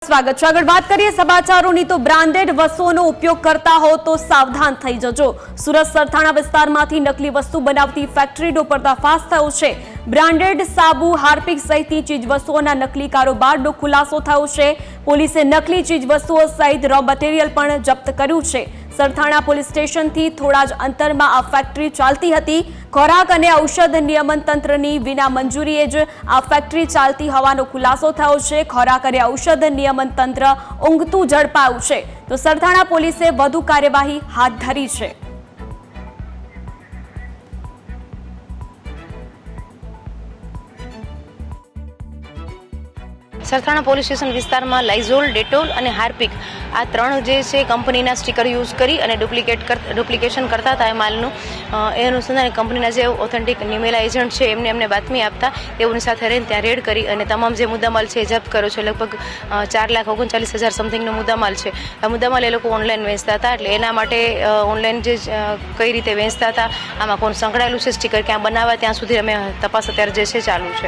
સ્વાગત છે। આગળ વાત કરીએ સમાચારોની તો બ્રાન્ડેડ વસ્તુઓનો ઉપયોગ કરતા હો તો સાવધાન થઈ જજો। સુરત સરથાણા વિસ્તારમાંથી નકલી વસ્તુ બનાવતી ફેક્ટરીનો પર્દાફાશ થયો છે। બ્રાન્ડેડ સાબુ, હાર્પિક સહિતની ચીજવસ્તુઓના નકલી કારોબારનો ખુલાસો થયો છે। પોલીસે નકલી ચીજવસ્તુઓ સહિત રો મટીરીયલ પણ જપ્ત કર્યું છે। સરથાણા પોલીસ સ્ટેશનથી થોડા જ અંતરમાં આ ફેક્ટરી ચાલતી હતી। ખોરાક અને ઔષધ નિયમન તંત્રની વિના મંજૂરીએ જ આ ફેક્ટરી ચાલતી હોવાનો ખુલાસો થયો છે। ખોરાક અને ઔષધ નિયમન તંત્ર ઊંઘતું ઝડપાયું છે તો સરથાણા પોલીસે વધુ કાર્યવાહી હાથ ધરી છે। સરથાણા પોલીસ સ્ટેશન વિસ્તારમાં લાઇઝોલ, ડેટોલ અને હાર્પિક આ ત્રણ જે છે કંપનીના સ્ટીકર યુઝ કરી અને ડુપ્લિકેશન કરતા હતા એ માલનું એ અનુસંધાને કંપનીના જે ઓથેન્ટિક નિમેલા એજન્ટ છે એમને બાતમી આપતા તેઓની સાથે રહીને ત્યાં રેડ કરી અને તમામ જે મુદ્દામાલ છે એ જપ્ત કર્યો છે। લગભગ 4,39,000 સમથિંગનો મુદ્દામાલ છે। આ મુદ્દામાલ એ લોકો ઓનલાઈન વેચતા હતા, એટલે એના માટે ઓનલાઈન જે કઈ રીતે વેચતા હતા, આમાં કોણ સંકળાયેલું છે, સ્ટીકર ક્યાં બનાવવા, ત્યાં સુધી અમે તપાસ અત્યારે જે છે ચાલુ છે।